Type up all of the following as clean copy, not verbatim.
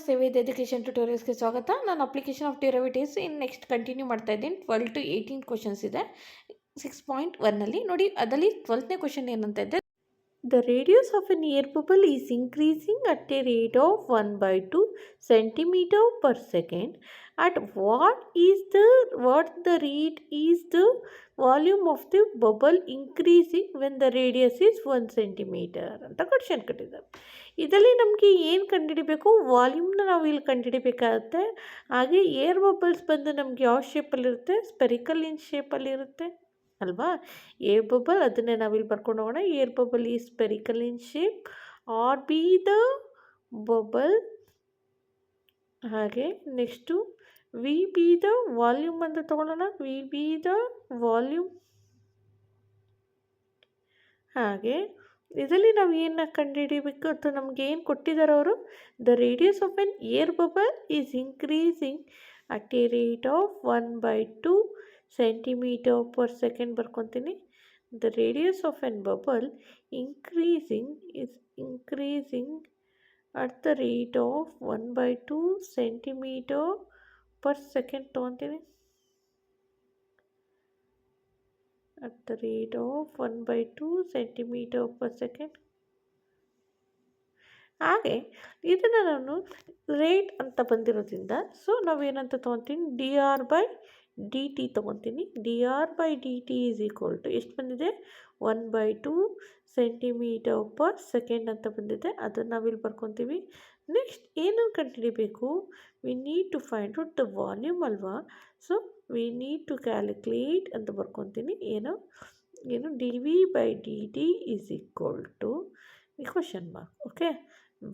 ನಮಸ್ತೆ, ವೇದ ಎಜುಕೇಷನ್ ಟ್ಯುಟೋರಿಯಲ್ಸ್ಗೆ ಸ್ವಾಗತ. ನಾನು application of derivatives next continue ಮಾಡ್ತಾ ಇದ್ದೀನಿ. 12 to 18 ಕ್ವಶನ್ಸ್ ಇದೆ 6.1ನಲ್ಲಿ ನೋಡಿ. ಅದರಲ್ಲಿ 12ನೇ ಕ್ವಶನ್ ಏನಂತ ಇದೆ, the radius of an air bubble is increasing at a rate of 1/2 centimeter per second. At what the rate is the volume of the bubble increasing when the radius is 1 centimeter ಅಂತ question ಕೊಟ್ಟಿದ್ದಾರೆ. ಇದರಲ್ಲಿ ನಮಗೆ ಏನು ಕಂಡುಹಿಡಿಬೇಕು? ವಾಲ್ಯೂಮ್ನ ನಾವು ಇಲ್ಲಿ ಕಂಡುಹಿಡಿಬೇಕಾಗುತ್ತೆ. ಹಾಗೆ air bubbles ಬಂದು ನಮಗೆ ಯಾವ ಶೇಪಲ್ಲಿರುತ್ತೆ? ಸ್ಪೆರಿಕಲ್ ಇನ್ ಶೇಪಲ್ಲಿರುತ್ತೆ ಅಲ್ವಾ? ಏರ್ ಬಬಲ್ ಅದನ್ನೇ ನಾವಿಲ್ಲಿ ಬರ್ಕೊಂಡು ಹೋಗೋಣ. ಏರ್ ಬಬಲ್ ಈ spherical in shape R be the bubble. ಹಾಗೆ next V be the volume ಅಂತ ತಗೊಳ್ಳೋಣ. V be the volume. ಹಾಗೆ ಇದರಲ್ಲಿ ನಾವು ಏನು ಕಂಡುಹಿಡಿಯಬೇಕು ಅಥವಾ ನಮಗೆ ಏನು ಕೊಟ್ಟಿದ್ದಾರೆ ಅವರು? The radius of an air bubble is increasing at a rate of 1/2 centimeter per second ಬರ್ಕೊತೀನಿ. The radius of an bubble increasing at the rate of 1/2 centimeter per second ತೊಗೊತೀನಿ. at the rate of 1/2 centimeter per second. ಹಾಗೆ ಇದನ್ನು ನಾನು rate ಅಂತ ಬಂದಿರೋದ್ರಿಂದ ನಾವೇನಂತ ತೊಗೊತೀನಿ? D R by D T ತೊಗೊತೀನಿ. D R by D T is equal to ಎಷ್ಟು ಬಂದಿದೆ? 1/2 centimeter per second ಅಂತ ಬಂದಿದೆ. ಅದನ್ನು ನಾವಿಲ್ಲಿ ಬರ್ಕೊತೀವಿ. ನೆಕ್ಸ್ಟ್ ಏನು ಕಂಡುಹಿಡಿಬೇಕು? We need to find out the volume ಅಲ್ವಾ? ವಿ ನೀಡ್ ಟು ಕ್ಯಾಲ್ಕುಲೇಟ್ ಅಂತ ಬರ್ಕೊತೀನಿ. ಏನು D V by D T is equal to question mark. Okay,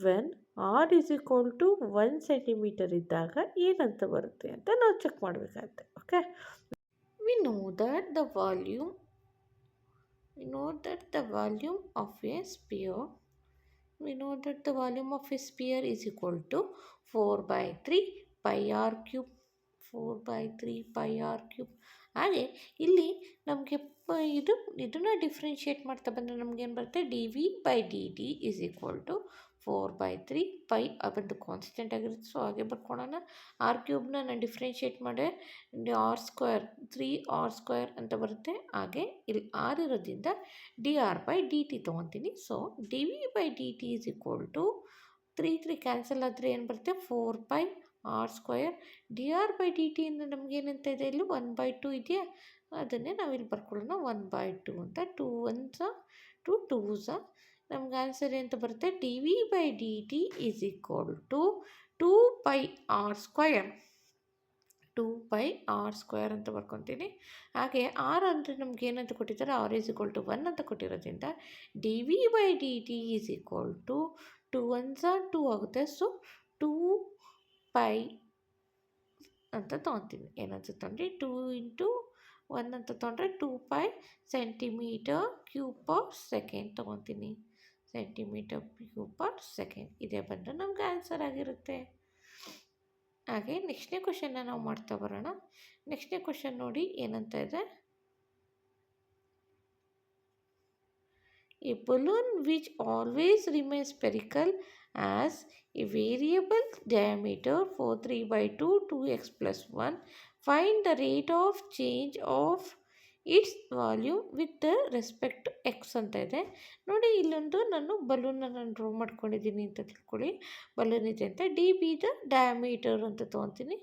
when R is equal to 1 centimeter ಇದ್ದಾಗ ಏನಂತ ಬರುತ್ತೆ ಅಂತ ನಾವು ಚೆಕ್ ಮಾಡಬೇಕಾಗುತ್ತೆ. Okay, we know that the volume of a sphere is equal to 4/3 pi r cube. 4/3 pi r cube. ಹಾಗೆ ಇಲ್ಲಿ ನಮಗೆ ಇದನ್ನು ಡಿಫ್ರೆನ್ಷಿಯೇಟ್ ಮಾಡ್ತಾ ಬಂದರೆ ನಮಗೇನು ಬರುತ್ತೆ? D V by D T is equal to 4/3 pi ಬಂದು ಕಾನ್ಸ್ಟೆಂಟ್ ಆಗಿರುತ್ತೆ. ಹಾಗೆ ಬರ್ಕೊಳ್ಳೋಣ. ಆರ್ ಕ್ಯೂಬ್ನ ನಾನು ಡಿಫ್ರೆನ್ಷಿಯೇಟ್ ಮಾಡಿ r² 3r² ಅಂತ ಬರುತ್ತೆ. ಹಾಗೆ ಇಲ್ಲಿ ಆರ್ ಇರೋದ್ರಿಂದ d R by D T ತೊಗೊತೀನಿ. D V by D T is equal to 3 cancel ಆದರೆ ಏನು ಬರುತ್ತೆ? 4 r². D R by d ಟಿಯಿಂದ ನಮಗೇನಂತ ಇದೆ? ಇಲ್ಲಿ 1/2 ಇದೆಯಾ? ಅದನ್ನೇ ನಾವಿಲ್ಲಿ ಬರ್ಕೊಳ್ಳೋಣ. 1/2 ಅಂತ 2 1s 2 2s. ನಮ್ಗೆ ಆನ್ಸರ್ ಅಂತ ಬರುತ್ತೆ? D V by D T is equal to 2πr². 2πr² ಅಂತ ಬರ್ಕೊತೀನಿ. ಹಾಗೆ ಆರ್ ಅಂದರೆ ನಮ್ಗೆ ಏನಂತ ಕೊಟ್ಟಿದ್ದಾರೆ? ಆರ್ ಈಸ್ ಈಕ್ವಲ್ ಟು 1 ಅಂತ ಕೊಟ್ಟಿರೋದ್ರಿಂದ d V by D T is equal to 2 1s 2 ಆಗುತ್ತೆ. 2π ಅಂತ ತೊಗೊತೀನಿ. ಏನಂತ ತೊಗೊಂಡ್ರೆ 2 × 1 ಅಂತ ತೊಗೊಂಡ್ರೆ 2π cm³ per second ತೊಗೊತೀನಿ. cm³ per second ಇದೇ ಬಂದು ನಮ್ಗೆ ಆನ್ಸರ್ ಆಗಿರುತ್ತೆ. ಹಾಗೆ ನೆಕ್ಸ್ಟ್ನೇ ಕ್ವಶನ್ನ ನಾವು ಮಾಡ್ತಾ ಬರೋಣ. ನೆಕ್ಸ್ಟ್ನೇ ಕ್ವಶನ್ ನೋಡಿ ಏನಂತ ಇದೆ? A balloon which always remains spherical has a variable diameter 3/2 2x plus 1. Find the rate of change of its volume with respect to x ಅಂತ ಇದೆ. ನೋಡಿ, ಇಲ್ಲೊಂದು ನಾನು ಬಲೂನ್ನ ಡ್ರಾ ಮಾಡ್ಕೊಂಡಿದ್ದೀನಿ ಅಂತ ತಿಳ್ಕೊಳ್ಳಿ. ಬಲೂನ್ ಇದೆ ಅಂತ ಡಿ ಬಿ ದ ಡಯಾಮೀಟರ್ ಅಂತ ತೊಗೊತೀನಿ.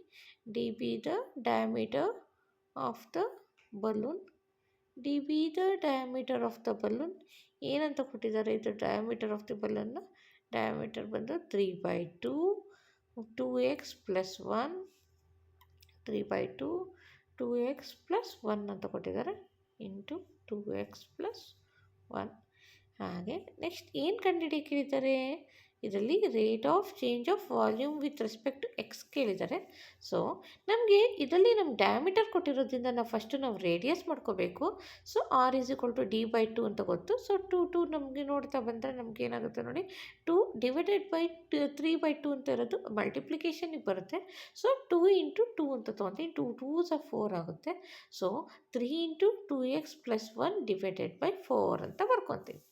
D be the diameter of the balloon. D be the diameter of the balloon ಏನಂತ ಕೊಟ್ಟಿದ್ದಾರೆ? ಇದು ಡಯಾಮೀಟರ್ ಆಫ್ ದಿ ಬಲೂನ್ನ ಡಯಾಮೀಟರ್ ಬಂದು 3/2 2x plus 1 3/2 2x plus 1 ಅಂತ ಕೊಟ್ಟಿದ್ದಾರೆ. Into 2x plus 1. ಹಾಗೆ ನೆಕ್ಸ್ಟ್ ಏನು ಕಂಡುಹಿಡಿಯಕ್ಕೆ ಕೇಳಿದ್ದಾರೆ? ಇದರಲ್ಲಿ rate of change of volume with respect to X ಕೇಳಿದ್ದಾರೆ. ನಮಗೆ ಇದರಲ್ಲಿ ನಮ್ಮ ಡಯಾಮೀಟರ್ ಕೊಟ್ಟಿರೋದ್ರಿಂದ ನಾವು ರೇಡಿಯಸ್ ಮಾಡ್ಕೋಬೇಕು. R is equal to D by 2 ಅಂತ ಗೊತ್ತು. 2 ನಮಗೆ ನೋಡ್ತಾ ಬಂದರೆ ನಮ್ಗೆ ಏನಾಗುತ್ತೆ ನೋಡಿ? 2 ಡಿವೈಡೆಡ್ ಬೈ 3/2 ಅಂತ ಇರೋದು ಮಲ್ಟಿಪ್ಲಿಕೇಶನಿಗೆ ಬರುತ್ತೆ. 2 × 2 ಅಂತ ತೊಗೊತೀನಿ. 2 2s 4 ಆಗುತ್ತೆ. 3 × 2x plus 1 ಡಿವೈಡೆಡ್ ಬೈ 4 ಅಂತ ಬರ್ಕೊತೀನಿ.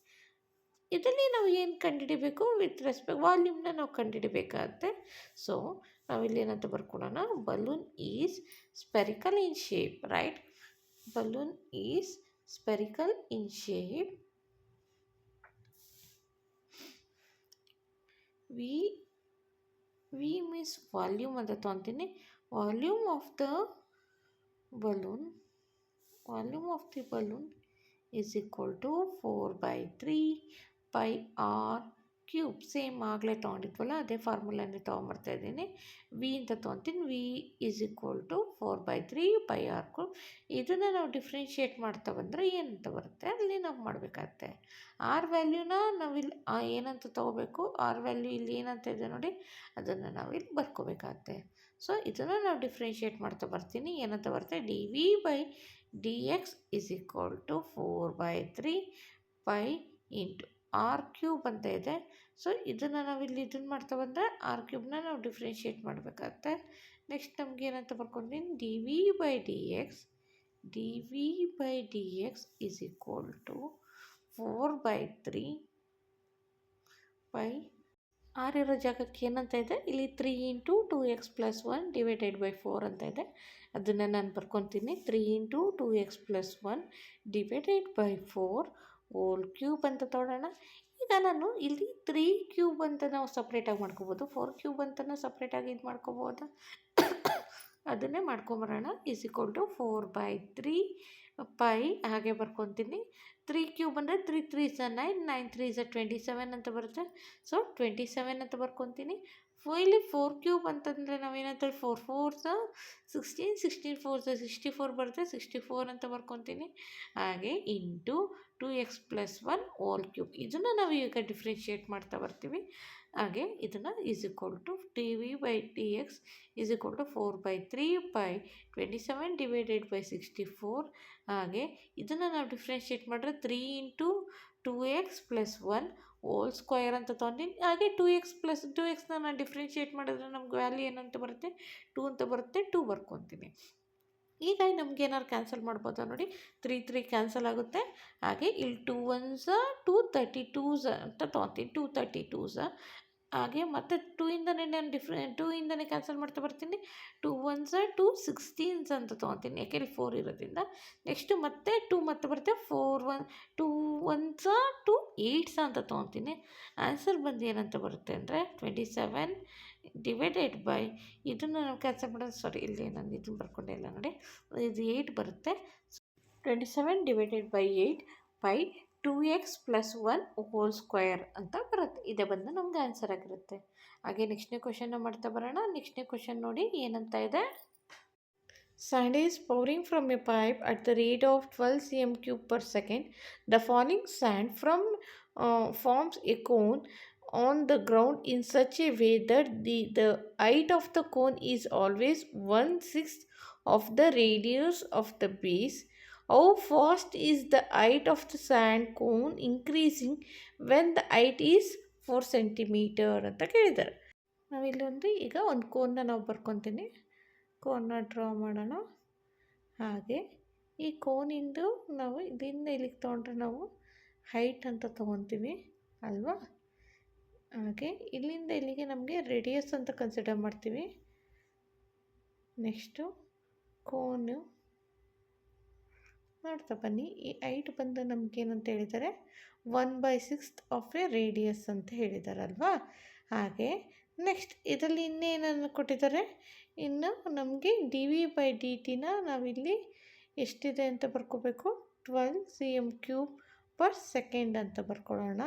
ಇದರಲ್ಲಿ ನಾವು ಏನು ಕಂಡುಹಿಡಿಬೇಕು ವಿತ್ ರೆಸ್ಪೆಕ್ಟ್ ವಾಲ್ಯೂಮ್ನ ನಾವು ಕಂಡುಹಿಡಿಬೇಕಾಗತ್ತೆ. ಸೊ ನಾವಿಲ್ಲಿ ಏನಂತ ಬರ್ಕೊಳ್ಳೋಣ, balloon is spherical in shape, right? Balloon is spherical in shape. V means volume ಅಂತ ತೊಗೊತೀನಿ. Volume of the balloon is equal to 4/3 pi r cube. Same ಆಗಲೇ ತೊಗೊಂಡಿದ್ವಲ್ಲ ಅದೇ ಫಾರ್ಮುಲಾನೇ ತೊಗೊಂಬರ್ತಾ ಇದ್ದೀನಿ. ವಿ ಅಂತ ತೊಗೊತೀನಿ. V is equal to 4/3 pi r cube. ಇದನ್ನು ನಾವು ಡಿಫ್ರೆನ್ಷಿಯೇಟ್ ಮಾಡ್ತಾ ಬಂದರೆ ಏನಂತ ಬರುತ್ತೆ ಅಲ್ಲಿ ನಾವು ಮಾಡಬೇಕಾಗತ್ತೆ. ಆರ್ ವ್ಯಾಲ್ಯೂನ ನಾವಿಲ್ಲಿ ಏನಂತ ತೊಗೋಬೇಕು, ಆರ್ ವ್ಯಾಲ್ಯೂ ಇಲ್ಲಿ ಏನಂತ ಇದೆ ನೋಡಿ, ಅದನ್ನು ನಾವಿಲ್ಲಿ ಬರ್ಕೋಬೇಕಾಗತ್ತೆ. ಸೊ ಇದನ್ನು ನಾವು ಡಿಫ್ರೆನ್ಷಿಯೇಟ್ ಮಾಡ್ತಾ ಬರ್ತೀನಿ. ಏನಂತ ಬರುತ್ತೆ, D V by D X is equal to 4/3 pi into R cube ಅಂತ ಇದೆ. ಸೊ ಇದನ್ನು ನಾವಿಲ್ಲಿ ಇದನ್ನು ಮಾಡ್ತಾ ಬಂದರೆ ಆರ್ ಕ್ಯೂಬ್ನ ನಾವು ಡಿಫ್ರೆನ್ಷಿಯೇಟ್ ಮಾಡಬೇಕಾಗತ್ತೆ. ನೆಕ್ಸ್ಟ್ ನಮ್ಗೆ ಏನಂತ ಬರ್ಕೊತೀನಿ, d V by D X is equal to 4/3 pi. R ಇರೋ ಜಾಗಕ್ಕೆ ಏನಂತ ಇದೆ, ಇಲ್ಲಿ 3 ಇಂಟು 2x + 1 ಡಿವೈಡೆಡ್ ಬೈ 4 ಅಂತ ಇದೆ. ಅದನ್ನು ನಾನು ಬರ್ಕೊತೀನಿ. 3 into 2x + 1 divided by 4 whole cube ಅಂತ ತೊಗೊಳ್ಳೋಣ. ಈಗ ನಾನು ಇಲ್ಲಿ 3 ಕ್ಯೂಬ್ ಅಂತ ನಾವು ಸಪ್ರೇಟಾಗಿ ಮಾಡ್ಕೋಬೋದು, 4 ಕ್ಯೂಬ್ ಅಂತಲೂ ಸಪ್ರೇಟಾಗಿ ಇದು ಮಾಡ್ಕೋಬೋದಾ, ಅದನ್ನೇ ಮಾಡ್ಕೊಂಬರೋಣ. ಈಸ್ ಈಕ್ವಲ್ ಟು 4/3 pi ಹಾಗೆ ಬರ್ಕೊತೀನಿ. 3 ಕ್ಯೂಬ್ ಅಂದರೆ 3 3 ಸ 9, 9 3 ಸ 27 ಅಂತ ಬರುತ್ತೆ. ಸೊ 27 ಅಂತ ಬರ್ಕೊತೀನಿ. ಇಲ್ಲಿ 4 ಕ್ಯೂಬ್ ಅಂತಂದರೆ ನಾವೇನಂತಾರೆ 4 4 ಸ 16, 16 4 ಸ 64 ಬರುತ್ತೆ. 64 ಅಂತ ಬರ್ಕೊತೀನಿ. ಹಾಗೆ ಇಂಟು 2x + 1 ಹೋಲ್ ಕ್ಯೂಬ್. ಇದನ್ನು ನಾವು ಈಗ ಡಿಫ್ರೆನ್ಷಿಯೇಟ್ ಮಾಡ್ತಾ ಬರ್ತೀವಿ. ಹಾಗೆ ಇದನ್ನು is equal to D V by D X is equal to 4/3 pi 27 divided by 64. ಹಾಗೆ ಇದನ್ನು ನಾವು ಡಿಫ್ರೆನ್ಷಿಯೇಟ್ ಮಾಡಿದ್ರೆ 3 ಇಂಟು 2x + 1 ಹೋಲ್ ಸ್ಕ್ವಯರ್ ಅಂತ ತೊಗೊಂಡಿನಿ. ಹಾಗೆ 2x + 2xನ ನಾನು ಡಿಫ್ರೆನ್ಷಿಯೇಟ್ ಮಾಡಿದ್ರೆ ನಮ್ಗೆ ವ್ಯಾಲ್ಯೂ ಏನಂತ ಬರುತ್ತೆ, 2 ಅಂತ ಬರುತ್ತೆ. 2 ಬರ್ಕೊತೀನಿ. ಈಗ ನಮ್ಗೆ ಏನಾದ್ರು ಕ್ಯಾನ್ಸಲ್ ಮಾಡ್ಬೋದಾ ನೋಡಿ, 3 3 ಕ್ಯಾನ್ಸಲ್ ಆಗುತ್ತೆ. ಹಾಗೆ ಇಲ್ಲಿ 2 1s 232s ಅಂತ ತೊಗೊತೀನಿ, 232s. ಹಾಗೆ ಮತ್ತು 2 ಇಂದನೇ ನಾನು 2 ಇಂದನೇ ಕ್ಯಾನ್ಸಲ್ ಮಾಡ್ತಾ ಬರ್ತೀನಿ. 2 1s 2 16s ಅಂತ ತೊಗೊತೀನಿ, ಯಾಕೆಂದರೆ 4 ಇರೋದ್ರಿಂದ. ನೆಕ್ಸ್ಟು ಮತ್ತೆ 2 ಮತ್ತೆ ಬರುತ್ತೆ, 2 1s 2 8s ಅಂತ ತೊಗೊತೀನಿ. ಆನ್ಸರ್ ಬಂದು ಏನಂತ ಬರುತ್ತೆ ಅಂದರೆ 27 ಡಿವೈಡೆಡ್ ಬೈ, ಇದನ್ನು ನಾವು ಕ್ಯಾನ್ಸಲ್ ಮಾಡೋದು, ಸಾರಿ ಇಲ್ಲಿ ನಾನು ಇದನ್ನು ಬರ್ಕೊಂಡೆ ಇಲ್ಲ ನೋಡಿ, ಇದು 8 ಬರುತ್ತೆ. 27 divided by 8 pi 2x + 1 whole square ಅಂತ ಬರುತ್ತೆ. ಇದೇ ಬಂದು ನಮ್ಗೆ ಆನ್ಸರ್ ಆಗಿರುತ್ತೆ. ಹಾಗೆ ನೆಕ್ಸ್ಟ್ನೇ ಕ್ವಶನ್ನ ಮಾಡ್ತಾ ಬರೋಣ. ನೆಕ್ಸ್ಟ್ನೇ ಕ್ವಶನ್ ನೋಡಿ ಏನಂತ ಇದೆ, sand is pouring from a pipe at the rate of 12 cm³ per second. The falling sand forms a cone on the ground in such a way that the height of the cone is always 1/6 of the radius of the base. How fast is the height of the sand cone increasing when the height is 4 cm ಅಂತ ಕೇಳಿದ್ದಾರೆ. ನಾವಿಲ್ಲೊಂದು ಈಗ ಒಂದು ಕೋನ್ನ ನಾವು ಬರ್ಕೊತೀನಿ. ಕೋನ್ನ draw ಮಾಡೋಣ. ಹಾಗೆ ಈ ಕೋನಿಂದು ನಾವು ಇದರಿಂದ ಇಲ್ಲಿಗೆ ತೊಗೊಂಡ್ರೆ ನಾವು ಹೈಟ್ ಅಂತ ತೊಗೊತೀವಿ ಅಲ್ವಾ. ಹಾಗೆ ಇಲ್ಲಿಂದ ಇಲ್ಲಿಗೆ ನಮಗೆ ರೇಡಿಯಸ್ ಅಂತ ಕನ್ಸಿಡರ್ ಮಾಡ್ತೀವಿ. ನೆಕ್ಸ್ಟು ಕೋನು ನೋಡ್ತಾ ಬನ್ನಿ. ಈ ಹೈಟ್ ಬಂದು ನಮಗೇನಂತ ಹೇಳಿದ್ದಾರೆ, 1/6 ಆಫ್ ಎ ರೇಡಿಯಸ್ ಅಂತ ಹೇಳಿದಾರಲ್ವಾ. ಹಾಗೆ ನೆಕ್ಸ್ಟ್ ಇದರಲ್ಲಿ ಇನ್ನೇನನ್ನು ಕೊಟ್ಟಿದ್ದಾರೆ, ಇನ್ನು ನಮಗೆ ಡಿ ವಿ ಬೈ ಡಿ ಟಿನ ನಾವಿಲ್ಲಿ ಎಷ್ಟಿದೆ ಅಂತ ಬರ್ಕೋಬೇಕು, 12 cm³ per second ಅಂತ ಬರ್ಕೊಳ್ಳೋಣ.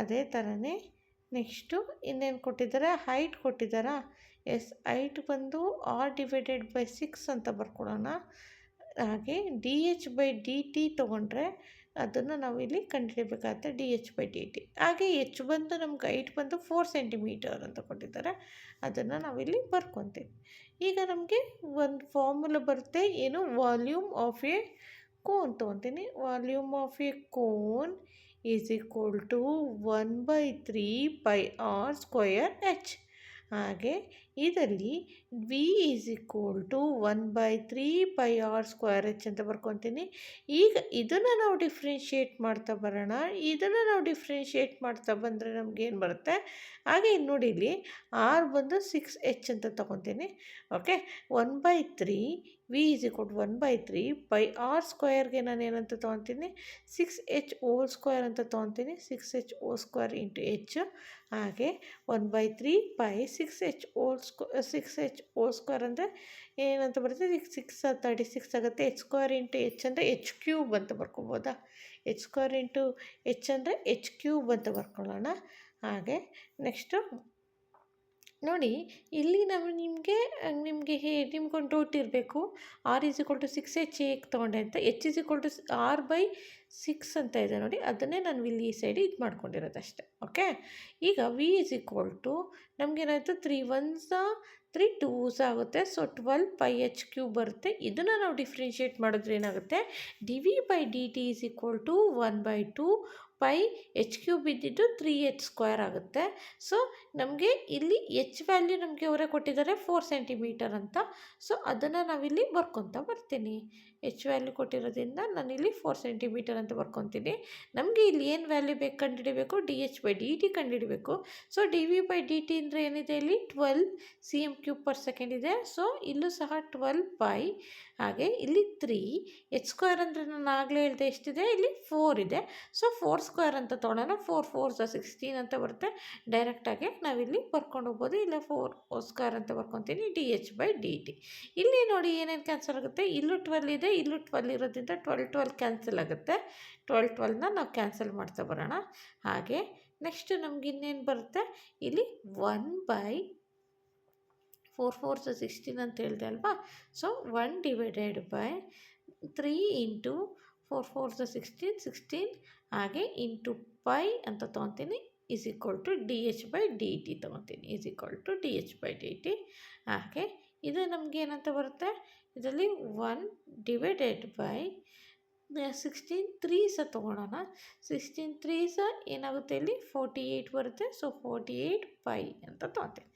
ಅದೇ ಥರನೇ ನೆಕ್ಸ್ಟು ಇನ್ನೇನು ಕೊಟ್ಟಿದ್ದಾರೆ, ಹೈಟ್ ಕೊಟ್ಟಿದ್ದಾರಾ. ಎಸ್, ಹೈಟ್ ಬಂದು r/6 ಅಂತ ಬರ್ಕೊಳ್ಳೋಣ. ಹಾಗೆ d h by D t ತೊಗೊಂಡ್ರೆ ಅದನ್ನು ನಾವು ಇಲ್ಲಿ ಕಂಡುಹಿಡಬೇಕಾಗುತ್ತೆ, d h by D t. ಹಾಗೆ ಎಚ್ ಬಂದು ನಮ್ಗೆ ಹೈಟ್ ಬಂದು 4 cm ಅಂತ ಕೊಟ್ಟಿದ್ದಾರೆ, ಅದನ್ನು ನಾವಿಲ್ಲಿ ಬರ್ಕೊತೀವಿ. ಈಗ ನಮಗೆ ಒಂದು ಫಾರ್ಮುಲಾ ಬರುತ್ತೆ, ಏನು, ವಾಲ್ಯೂಮ್ ಆಫ್ ಎ ಕೋನ್ ತೊಗೊತೀನಿ. Volume of a cone is equal to 1/3 pi r² h. ಹಾಗೆ ಇದರಲ್ಲಿ V is equal to 1/3πr² ಅಂತ ಬರ್ಕೊತೀನಿ. ಈಗ ಇದನ್ನು ನಾವು ಡಿಫ್ರೆನ್ಷಿಯೇಟ್ ಮಾಡ್ತಾ ಬರೋಣ. ಇದನ್ನು ನಾವು ಡಿಫ್ರೆನ್ಷಿಯೇಟ್ ಮಾಡ್ತಾ ಬಂದರೆ ನಮಗೇನು ಬರುತ್ತೆ, ಹಾಗೆ ಇಲ್ಲಿ ನೋಡಿ, ಇಲ್ಲಿ ಆರ್ ಬಂದು 6h ಅಂತ ತೊಗೊತೀನಿ. Okay, 1/3 v is equal to 1/3πr²ಗೆ ನಾನು ಏನಂತ ತೊಗೊತೀನಿ, 6h² ಅಂತ ತೊಗೊತೀನಿ. 6h² ಇಂಟು h, ಹಾಗೆ 1/3π 6h² ಅಂದರೆ ಏನಂತ ಬರುತ್ತೆ, 6 36 ಆಗುತ್ತೆ. h² ಇಂಟು h ಅಂದರೆ h³ ಅಂತ ಬರ್ಕೊಬೋದಾ. h² ಇಂಟು h ಅಂದರೆ h³ ಅಂತ ಬರ್ಕೊಳ್ಳೋಣ. ಹಾಗೆ ನೆಕ್ಸ್ಟು ನೋಡಿ, ಇಲ್ಲಿ ನಾವು ನಿಮಗೆ ನಿಮ್ಗೊಂದು ಡೌಟ್ ಇರಬೇಕು, R is equal to 6h ಹೇಗೆ ತೊಗೊಂಡೆ ಅಂತ. h is equal to r/6 ಅಂತ ಇದೆ ನೋಡಿ, ಅದನ್ನೇ ನಾನು ಇಲ್ಲಿ ಈ ಸೈಡ್ ಇದು ಮಾಡ್ಕೊಂಡಿರೋದು ಅಷ್ಟೇ. ಓಕೆ, ಈಗ ವಿ ಈಸ್ ಈಕ್ವಲ್ ಟು ನಮಗೇನಾಯಿತು, 3 1s 3 2s ಆಗುತ್ತೆ. ಸೊ 12πh³ ಬರುತ್ತೆ. ಇದನ್ನು ನಾವು ಡಿಫ್ರೆನ್ಷಿಯೇಟ್ ಮಾಡಿದ್ರೆ ಏನಾಗುತ್ತೆ, dv/dt is equal to 1/2πh³ ಇದ್ದಿದ್ದು 3h² ಆಗುತ್ತೆ. ಸೊ ನಮಗೆ ಇಲ್ಲಿ h ವ್ಯಾಲ್ಯೂ ನಮಗೆ ಅವರೇ ಕೊಟ್ಟಿದ್ದಾರೆ 4 ಸೆಂಟಿಮೀಟರ್ ಅಂತ. ಸೊ ಅದನ್ನು ನಾವಿಲ್ಲಿ ಬರ್ಕೊತಾ ಬರ್ತೀನಿ. h ವ್ಯಾಲ್ಯೂ ಕೊಟ್ಟಿರೋದ್ರಿಂದ ನಾನಿಲ್ಲಿ 4 ಸೆಂಟಿಮೀಟರ್ ಅಂತ ಬರ್ಕೊತೀನಿ. ನಮಗೆ ಇಲ್ಲಿ ಏನು ವ್ಯಾಲ್ಯೂ ಬೇಕು ಕಂಡುಹಿಡಿಬೇಕು, dh/dt ಕಂಡುಹಿಡಬೇಕು. ಸೊ dv/dt ಅಂದರೆ ಏನಿದೆ, ಇಲ್ಲಿ 12 cm³/s ಇದೆ. ಸೊ ಇಲ್ಲೂ ಸಹ 12π, ಹಾಗೆ ಇಲ್ಲಿ 3 h² ಅಂದರೆ ನಾನು ಆಗಲೇ ಹೇಳಿದೆ ಎಷ್ಟಿದೆ, ಇಲ್ಲಿ 4 ಇದೆ. ಸೊ 4² ಅಂತ ತೊಗೊಳ್ಳೋಣ. 4 4s 16 ಅಂತ ಬರುತ್ತೆ. ಡೈರೆಕ್ಟಾಗಿ ನಾವಿಲ್ಲಿ ಬರ್ಕೊಂಡು ಹೋಗ್ಬೋದು. ಇಲ್ಲ 4² ಅಂತ ಬರ್ಕೊತೀನಿ, dh/dt. ಇಲ್ಲಿ ನೋಡಿ ಏನೇನು ಕ್ಯಾನ್ಸಲ್ ಆಗುತ್ತೆ, ಇಲ್ಲೂ 12 ಇದೆ, ಇಲ್ಲೂ 12 ಇರೋದ್ರಿಂದ 12 12 ಕ್ಯಾನ್ಸಲ್ ಆಗುತ್ತೆ. 12 12ನ ನಾವು ಕ್ಯಾನ್ಸಲ್ ಮಾಡ್ತಾ ಬರೋಣ. ಹಾಗೆ ನೆಕ್ಸ್ಟ್ ನಮ್ಗೆ ಇನ್ನೇನು ಬರುತ್ತೆ, ಇಲ್ಲಿ 1/4 4s 16 ಅಂತ ಹೇಳಿದೆ ಅಲ್ವಾ. ಸೊ 1/3 ಇಂಟು 4 4s 16 16, ಹಾಗೆ ಇಂಟು ಪೈ ಅಂತ ತೊಗೊತೀನಿ, ಈಸ್ ಈಕ್ವಲ್ ಟು dh/dt ತೊಗೊತೀನಿ, ಈಸ್ ಈಕ್ವಲ್ ಟು dh/dt. ಹಾಗೆ ಇದು ನಮ್ಗೆ ಏನಂತ ಬರುತ್ತೆ, ಇದರಲ್ಲಿ 1/16 3s ತೊಗೊಳೋಣ. 16 3s ಏನಾಗುತ್ತೆ, ಇಲ್ಲಿ 48 ಬರುತ್ತೆ. ಸೊ 48π ಅಂತ ತೊಗೊತೀನಿ.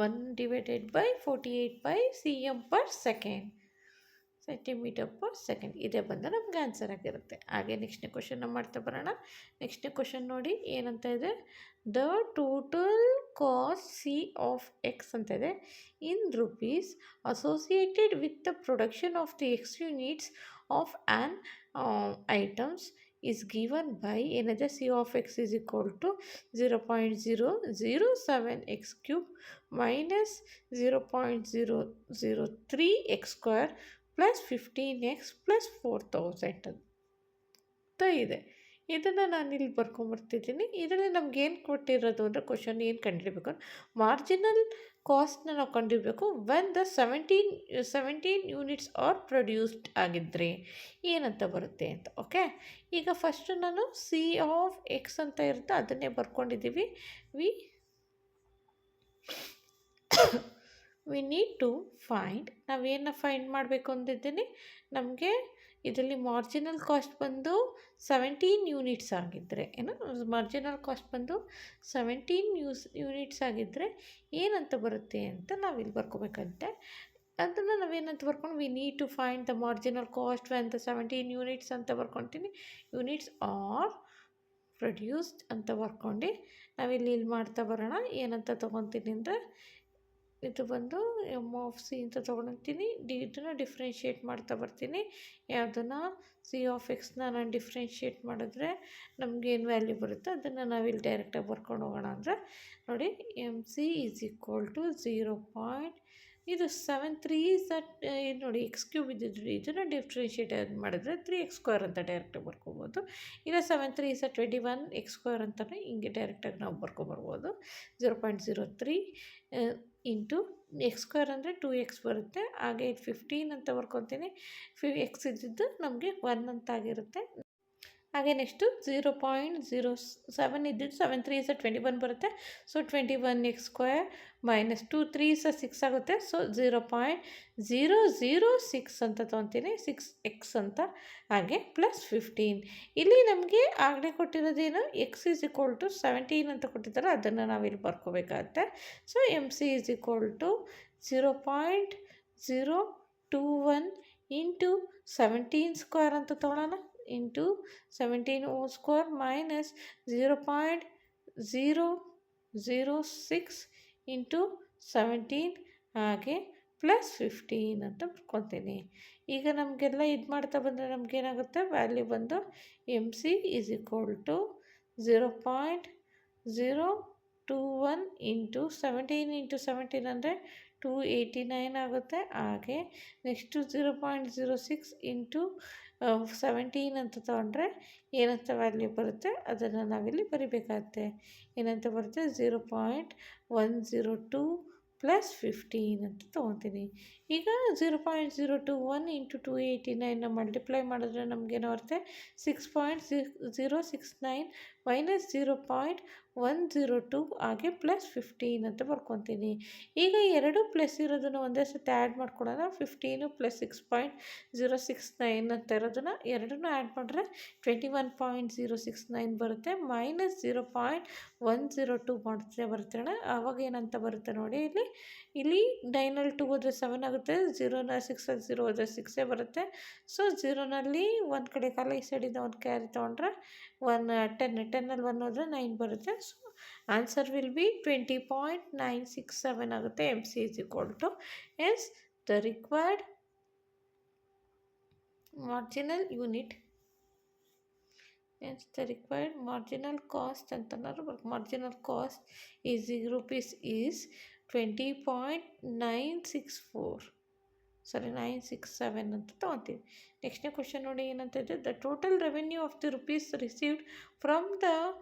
1/48π cm/s cm/s ಇದೇ ಬಂದು ನಮ್ಗೆ ಆನ್ಸರ್ ಆಗಿರುತ್ತೆ. ಹಾಗೆ ನೆಕ್ಸ್ಟ್ನೇ ಕ್ವಶನ್ನ ಮಾಡ್ತಾ ಬರೋಣ. ನೆಕ್ಸ್ಟ್ನೇ ಕ್ವಶನ್ ನೋಡಿ ಏನಂತ ಇದೆ, the total cost C of X ಅಂತ ಇದೆ in rupees associated with the production of the X units of an items is given by ಏನಿದೆ, C of X is equal to 0.007x³ minus 0.003x² plus 15x plus 4000 ಅಂತ ಇದೆ. ಇದನ್ನು ನಾನು ಇಲ್ಲಿ ಬರ್ಕೊಂಬರ್ತಿದ್ದೀನಿ. ಇದರಲ್ಲಿ ನಮ್ಗೆ ಏನು ಕೊಟ್ಟಿರೋದು ಅಂದರೆ, ಕ್ವಶನ್ ಏನು ಕಂಡುಹಿಡಬೇಕು, ಮಾರ್ಜಿನಲ್ ಕಾಸ್ಟ್ನ ನಾವು ಕಂಡುಹಿಡಬೇಕು when the 17 units are produced ಆಗಿದ್ದರೆ ಏನಂತ ಬರುತ್ತೆ ಅಂತ. ಓಕೆ, ಈಗ ಫಸ್ಟು ನಾನು ಸಿ ಆಫ್ ಎಕ್ಸ್ ಅಂತ ಇರುತ್ತೆ ಅದನ್ನೇ ಬರ್ಕೊಂಡಿದ್ದೀವಿ. ವಿ ನೀಡ್ ಟು ಫೈಂಡ್, ನಾವೇನು ಫೈಂಡ್ ಮಾಡಬೇಕು ಅಂದಿದ್ದೀನಿ, ನಮಗೆ ಇದರಲ್ಲಿ ಮಾರ್ಜಿನಲ್ ಕಾಸ್ಟ್ ಬಂದು 17 ಯೂನಿಟ್ಸ್ ಆಗಿದ್ದರೆ, ಮಾರ್ಜಿನಲ್ ಕಾಸ್ಟ್ ಬಂದು 17 ಯೂನಿಟ್ಸ್ ಆಗಿದ್ದರೆ ಏನಂತ ಬರುತ್ತೆ ಅಂತ ನಾವಿಲ್ಲಿ ಬರ್ಕೋಬೇಕಂತೆ. ಅದನ್ನು ನಾವೇನಂತ ಬರ್ಕೊಂಡು, we need to find the marginal cost when the 17 units ಅಂತ ಬರ್ಕೊತೀನಿ. ಯೂನಿಟ್ಸ್ ಆರ್ ಪ್ರೊಡ್ಯೂಸ್ಡ್ ಅಂತ ಬರ್ಕೊಂಡು ನಾವಿಲ್ಲಿ ಮಾಡ್ತಾ ಬರೋಣ. ಏನಂತ ತೊಗೊತೀನಿ ಅಂದರೆ, ಇದು ಬಂದು ಎಮ್ ಆಫ್ ಸಿ ಅಂತ ತೊಗೊಳ್ತೀನಿ. ಇದನ್ನು ಡಿಫ್ರೆನ್ಷಿಯೇಟ್ ಮಾಡ್ತಾ ಬರ್ತೀನಿ. ಯಾವುದನ್ನು, ಸಿ ಆಫ್ ಎಕ್ಸ್ನ ನಾನು ಡಿಫ್ರೆನ್ಷಿಯೇಟ್ ಮಾಡಿದ್ರೆ ನಮಗೇನು ವ್ಯಾಲ್ಯೂ ಬರುತ್ತೆ ಅದನ್ನು ನಾವಿಲ್ಲಿ ಡೈರೆಕ್ಟಾಗಿ ಬರ್ಕೊಂಡು ಹೋಗೋಣ. ಅಂದರೆ ನೋಡಿ, M C is equal to 0. ಇದು 7 3s ಇದು ನೋಡಿ x³ ಇದ್ದಿದ್ದು, ಇದನ್ನು ಡಿಫ್ರೆನ್ಷಿಯೇಟ್ ಮಾಡಿದ್ರೆ 3x² ಅಂತ ಡೈರೆಕ್ಟಾಗಿ ಬರ್ಕೋಬೋದು. ಇಲ್ಲ 7 3s 21x² ಅಂತಲೇ ಹಿಂಗೆ ಡೈರೆಕ್ಟಾಗಿ ನಾವು ಬರ್ಕೊಬರ್ಬೋದು. 0.03 ಇಂಟು x² ಅಂದರೆ 2x ಬರುತ್ತೆ. ಹಾಗೆ 15 ಅಂತ ಬರ್ಕೊತೀನಿ. x ಇದ್ದಿದ್ದು ನಮಗೆ 1 ಅಂತ ಆಗಿರುತ್ತೆ. ಹಾಗೆ ನೆಕ್ಸ್ಟು 0.07 ಇದ್ದಿದ್ದು 7 3 ಇಸ್ 21 ಬರುತ್ತೆ. ಸೊ 21x² ಮೈನಸ್ 2 3 ಇಸ್ 6 ಆಗುತ್ತೆ. ಸೊ 0.006 ಅಂತ ತೊಗೊತೀನಿ, 6x ಅಂತ. ಹಾಗೆ ಪ್ಲಸ್ 15. ಇಲ್ಲಿ ನಮಗೆ ಆಗಲೇ ಕೊಟ್ಟಿರೋದೇನು, ಎಕ್ಸ್ ಈಸ್ ಈಕ್ವಲ್ ಟು 17 ಅಂತ ಕೊಟ್ಟಿದ್ದಾರೆ, ಅದನ್ನು ನಾವಿಲ್ಲಿ ಬರ್ಕೋಬೇಕಾಗತ್ತೆ. So MC is equal to 0.021 into 17² ಅಂತ ತೊಗೊಳ್ಳೋಣ, into 17 whole square minus 0.006 into 17 ಹಾಗೆ ಪ್ಲಸ್ 15 ಅಂತ ಬರ್ಕೊತೀನಿ. ಈಗ ನಮಗೆಲ್ಲ ಇದು ಮಾಡ್ತಾ ಬಂದರೆ ನಮಗೇನಾಗುತ್ತೆ, ವ್ಯಾಲ್ಯೂ ಬಂದು MC is equal to 0.021 into 17 into 17 ಅಂದರೆ 289 ಆಗುತ್ತೆ. ಹಾಗೆ ನೆಕ್ಸ್ಟು 0.06 ಇಂಟು 17 ಅಂತ ತೊಗೊಂಡ್ರೆ ಏನಂತ ವ್ಯಾಲ್ಯೂ ಬರುತ್ತೆ ಅದನ್ನು ನಾವಿಲ್ಲಿ ಬರಿಬೇಕಾಗತ್ತೆ. ಏನಂತ ಬರುತ್ತೆ, 0.102 ಪ್ಲಸ್ 15 ಅಂತ ತೊಗೊತೀನಿ. ಈಗ 0.021 ಇಂಟು 289ನ ಮಲ್ಟಿಪ್ಲೈ ಮಾಡಿದ್ರೆ ನಮಗೇನು ಬರುತ್ತೆ, 6.069 ಮೈನಸ್ 0.102 ಹಾಗೆ ಪ್ಲಸ್ 15 ಅಂತ ಬರ್ಕೊತೀನಿ. ಈಗ ಎರಡು ಪ್ಲಸ್ ಇರೋದನ್ನು ಒಂದೇ ಸತಿ ಆ್ಯಡ್ ಮಾಡ್ಕೊಳ್ಳೋಣ. 15 ಪ್ಲಸ್ 6.069 ಅಂತ ಇರೋದನ್ನು ಎರಡನ್ನೂ ಆ್ಯಡ್ ಮಾಡಿದ್ರೆ 21.069 ಬರುತ್ತೆ. ಮೈನಸ್ 0.102 ಮಾಡ್ತಾ ಬರ್ತಾಳೆ. ಆವಾಗ ಏನಂತ ಬರುತ್ತೆ ನೋಡಿ, ಇಲ್ಲಿ 9 2 ಹೋದರೆ 7 ಆಗುತ್ತೆ, 0ನ 6 0 ಹೋದರೆ 6 ಬರುತ್ತೆ. ಸೊ 0ನಲ್ಲಿ ಒಂದು ಕಡೆ ಕಾಲ ಈ ಸೈಡಿಂದ ಒಂದು ಕ್ಯಾರಿ ತೊಗೊಂಡ್ರೆ 10ನಲ್ಲಿ 1 ಹೋದರೆ 9 ಬರುತ್ತೆ. ಸೊ ಆನ್ಸರ್ ವಿಲ್ ಬಿ 20.967 ಆಗುತ್ತೆ. MC is equal to hence the required marginal unit, hence the required marginal cost ಅಂತನಾದ್ರು marginal cost is rupees is 20.964 967 ಅಂತ ತೊಗೊತೀವಿ. ನೆಕ್ಸ್ಟ್ನೇ ಕ್ವಶನ್ ನೋಡಿ ಏನಂತ ಇದೆ, the total revenue of the rupees received from the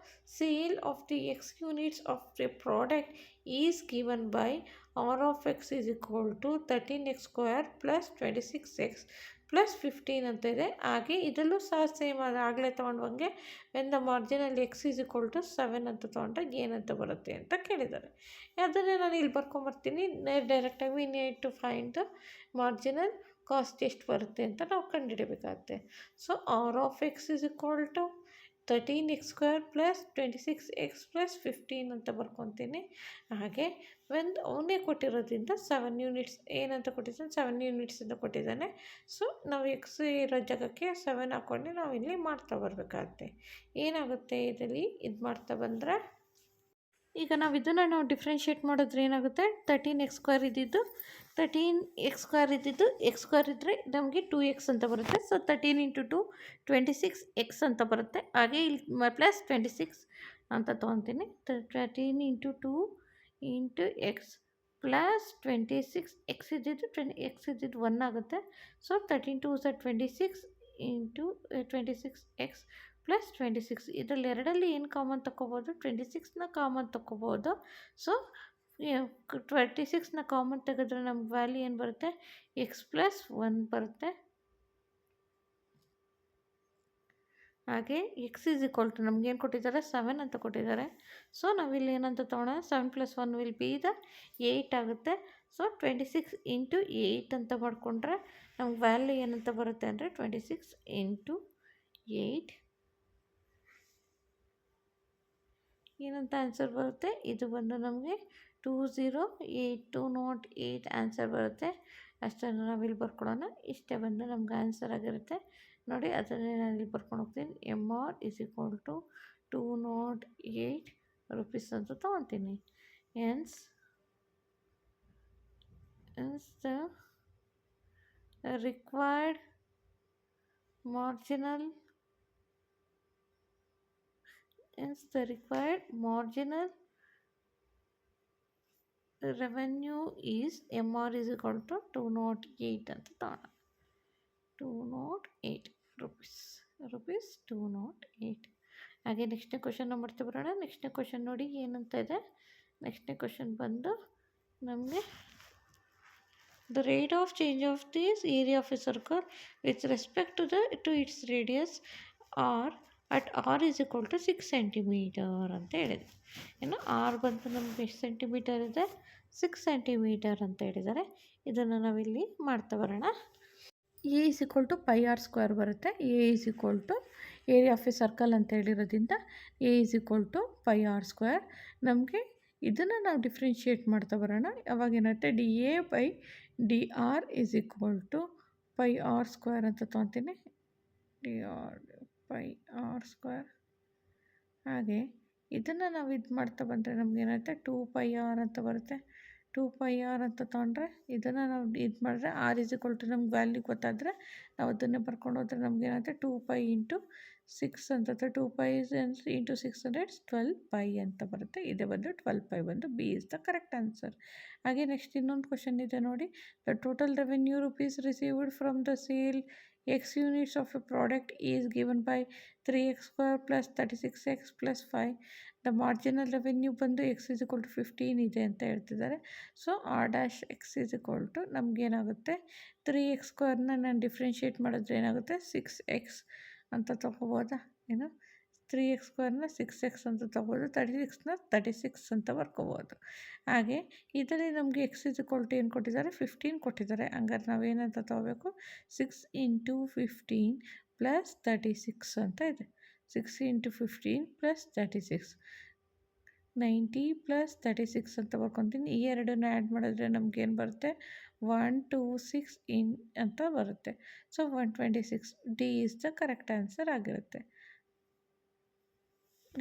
sale of the X units of the product is given by R of X is equal to 13x² plus 26x plus 15 ಅಂತ ಇದೆ. ಹಾಗೆ ಇದರಲ್ಲೂ ಸಹ same ಅದು ಆಗಲೇ ತೊಗೊಂಡಂಗೆ when the marginal X is equal to 7 ಅಂತ ತೊಗೊಂಡ್ರೆ ಏನಂತ ಬರುತ್ತೆ ಅಂತ ಕೇಳಿದ್ದಾರೆ. ಅದನ್ನೇ ನಾನು ಇಲ್ಲಿ ಬರ್ಕೊಂಬರ್ತೀನಿ. ಡೈರೆಕ್ಟಾಗಿ we need to find the marginal cost ಎಷ್ಟು ಬರುತ್ತೆ ಅಂತ ನಾವು ಕಂಡುಹಿಡಬೇಕಾಗತ್ತೆ. So R of X is equal to 13x² plus 26x plus 15 ಅಂತ ಬರ್ಕೊತೀನಿ. ಹಾಗೆ ಒಂದು ಅವನೇ ಕೊಟ್ಟಿರೋದ್ರಿಂದ 7 ಯೂನಿಟ್ಸ್ ಏನಂತ ಕೊಟ್ಟಿದ್ದಾನೆ, 7 ಯೂನಿಟ್ಸ್ ಅಂತ ಕೊಟ್ಟಿದ್ದಾನೆ. ಸೊ ನಾವು ಎಕ್ಸ್ ಇರೋ ಜಾಗಕ್ಕೆ 7 ಹಾಕ್ಕೊಂಡು ನಾವು ಇಲ್ಲಿ ಮಾಡ್ತಾ ಬರಬೇಕಾಗತ್ತೆ. ಏನಾಗುತ್ತೆ ಇದರಲ್ಲಿ ಇದು ಮಾಡ್ತಾ ಬಂದರೆ, ಈಗ ನಾವು ಡಿಫ್ರೆನ್ಷಿಯೇಟ್ ಮಾಡಿದ್ರೆ ಏನಾಗುತ್ತೆ, 13x² ಇದ್ದಿದ್ದು x² ಇದ್ದರೆ ನಮಗೆ 2x ಅಂತ ಬರುತ್ತೆ. ಸೊ 13 ಇಂಟು 2 26x ಅಂತ ಬರುತ್ತೆ. ಹಾಗೆ ಇಲ್ಲಿ ಪ್ಲಸ್ 26 ಅಂತ ತೊಗೊತೀನಿ. 13 into 2 into X plus 26 X ಇದ್ದಿದ್ದು 1 ಆಗುತ್ತೆ. So 13 2 26 into 26x plus 26. ಇದರಲ್ಲಿ ಎರಡಲ್ಲಿ ಏನು ಕಾಮನ್ ತೊಗೋಬೋದು, 26ನ ಕಾಮನ್ ತೊಗೋಬೋದು. ಸೊ 26ನ ಕಾಮನ್ ತೆಗೆದ್ರೆ ನಮ್ಗೆ ವ್ಯಾಲ್ಯೂ ಏನು ಬರುತ್ತೆ, x ಪ್ಲಸ್ 1 ಬರುತ್ತೆ. ಹಾಗೆ x ಈಸ್ ಈಕ್ವಲ್ ಟು ನಮಗೇನು ಕೊಟ್ಟಿದ್ದಾರೆ, 7 ಅಂತ ಕೊಟ್ಟಿದ್ದಾರೆ. ಸೊ ನಾವಿಲ್ಲಿ ಏನಂತ ತೊಗೊಳ್ಳೋಣ, 7 ಪ್ಲಸ್ 1 ವಿಲ್ ಬಿ ದ 8 ಆಗುತ್ತೆ. ಸೊ 26 ಇಂಟು 8 ಅಂತ ಮಾಡಿಕೊಂಡ್ರೆ ನಮ್ಗೆ ವ್ಯಾಲ್ಯೂ ಏನಂತ ಬರುತ್ತೆ ಅಂದರೆ 26 ಇಂಟು 8 ಏನಂತ ಆನ್ಸರ್ ಬರುತ್ತೆ, ಇದು ಬಂದು ನಮಗೆ 208 ಆನ್ಸರ್ ಬರುತ್ತೆ. ಅಷ್ಟನ್ನು ನಾವಿಲ್ಲಿ ಬರ್ಕೊಳ್ಳೋಣ. ಇಷ್ಟೇ ಬಂದು ನಮ್ಗೆ ಆನ್ಸರ್ ಆಗಿರುತ್ತೆ ನೋಡಿ. ಅದನ್ನೇ ನಾನು ಇಲ್ಲಿ ಬರ್ಕೊಂಡು ಹೋಗ್ತೀನಿ. MR is equal to 208 rupees ಅಂತ ತೊಗೊತೀನಿ. hence the required marginal revenue is MR is equal to 208 ಅಂತ ತಗೋಣ. 208 rupees 208. ಹಾಗೆ ನೆಕ್ಸ್ಟ್ನೇ ಕ್ವಶನ್ ಮಾಡ್ತಾ ಬರೋಣ. ನೆಕ್ಸ್ಟ್ನೇ ಕ್ವಶನ್ ನೋಡಿ ಏನಂತ ಇದೆ. ನೆಕ್ಸ್ಟ್ನೇ ಕ್ವಶನ್ ಬಂದು ನಮಗೆ the rate of change of this area of a circle with respect to its radius R at R is equal to 6 centimetre ಅಂತ ಹೇಳಿದೆ. ಇನ್ನು ಆರ್ ಬಂತು ನಮಗೆ ಎಷ್ಟು ಸೆಂಟಿಮೀಟರ್ ಇದೆ, 6 ಸೆಂಟಿಮೀಟರ್ ಅಂತ ಹೇಳಿದ್ದಾರೆ. ಇದನ್ನು ನಾವಿಲ್ಲಿ ಮಾಡ್ತಾ ಬರೋಣ. A is equal to pi r square ಬರುತ್ತೆ. A is equal to area of a circle ಅಂತ ಹೇಳಿರೋದ್ರಿಂದ a is equal to pi r square. ನಮಗೆ ಇದನ್ನು ನಾವು ಡಿಫ್ರೆನ್ಷಿಯೇಟ್ ಮಾಡ್ತಾ ಬರೋಣ. ಅವಾಗ ಏನಾಗುತ್ತೆ, d a by d r is equal to pi r square ಅಂತ ತೊಗೊತೀನಿ. D r pi r square. ಹಾಗೆ ಇದನ್ನು ನಾವು ಇದು ಮಾಡ್ತಾ ಬಂದರೆ ನಮಗೇನಾಗುತ್ತೆ, 2πr ಅಂತ ಬರುತ್ತೆ. 2πr ಅಂತ ತೊಗೊಂಡ್ರೆ ಇದನ್ನು ನಾವು ಇದು ಮಾಡಿದ್ರೆ ಆರ್ ಇಸ್ ಈಕ್ವಲ್ ಟು ನಮ್ಗೆ ವ್ಯಾಲ್ಯೂ ಗೊತ್ತಾದರೆ ನಾವು ಅದನ್ನೇ ಬರ್ಕೊಂಡು ಹೋದರೆ ನಮಗೇನಾಗುತ್ತೆ 2π ಇಂಟು 6 ಅಂತ. 2π ಇಂಟು 6 ಅಂದರೆ 12π ಅಂತ ಬರುತ್ತೆ. ಇದೇ ಬಂದು 12π ಬಂದು B is the correct answer. ಹಾಗೆ ನೆಕ್ಸ್ಟ್ ಇನ್ನೊಂದು ಕ್ವಶನ್ ಇದೆ ನೋಡಿ. The total revenue rupees received from the sale x units of a product is given by 3x square plus 36x plus 5. The marginal revenue ಬಂದು x is equal to 15 ಇದೆ ಅಂತ ಹೇಳ್ತಿದ್ದಾರೆ. So r dash x is equal to ನಮಗೇನಾಗುತ್ತೆ, 3x ಸ್ಕ್ವೇರ್ನ ನಾನು differentiate ಮಾಡಿದ್ರೆ ಏನಾಗುತ್ತೆ 6x ಅಂತ ತೊಗೋಬೋದಾ. ಏನು 3x ಸ್ಕ್ವೇರ್ನ 6x ಅಂತ ತೊಗೋಬೋದು, 36ನ 36 ಅಂತ ಬರ್ಕೋಬೋದು. ಹಾಗೆ ಇದರಲ್ಲಿ ನಮಗೆ ಎಕ್ಸ್ ಇಸ್ ಈಕ್ವಲ್ ಟು ಏನು ಕೊಟ್ಟಿದ್ದಾರೆ, 15 ಕೊಟ್ಟಿದ್ದಾರೆ. ಹಂಗಾರೆ ನಾವೇನಂತ ತೊಗೋಬೇಕು, 6 ಇಂಟು 15 ಪ್ಲಸ್ 36 ಅಂತ ಇದೆ. 6 ಇಂಟು 15 ಪ್ಲಸ್ 36 90 ಪ್ಲಸ್ 36 ಅಂತ ಬರ್ಕೊತೀನಿ. ಈ ಎರಡನ್ನು ಆ್ಯಡ್ ಮಾಡಿದ್ರೆ ನಮಗೇನು ಬರುತ್ತೆ, 126 ಅಂತ ಬರುತ್ತೆ. So 126 D is the correct answer ಆಗಿರುತ್ತೆ.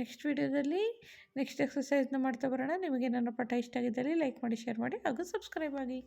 ನೆಕ್ಸ್ಟ್ ವಿಡಿಯೋದಲ್ಲಿ ನೆಕ್ಸ್ಟ್ ಎಕ್ಸಸೈಸ್ನ ಮಾಡ್ತಾ ಬರೋಣ. ನಿಮಗೆ ನನ್ನ ಪಾಠ ಇಷ್ಟ ಆಗಿದ್ದಲ್ಲಿ ಲೈಕ್ ಮಾಡಿ, ಶೇರ್ ಮಾಡಿ ಹಾಗೂ ಸಬ್ಸ್ಕ್ರೈಬ್ ಆಗಿ.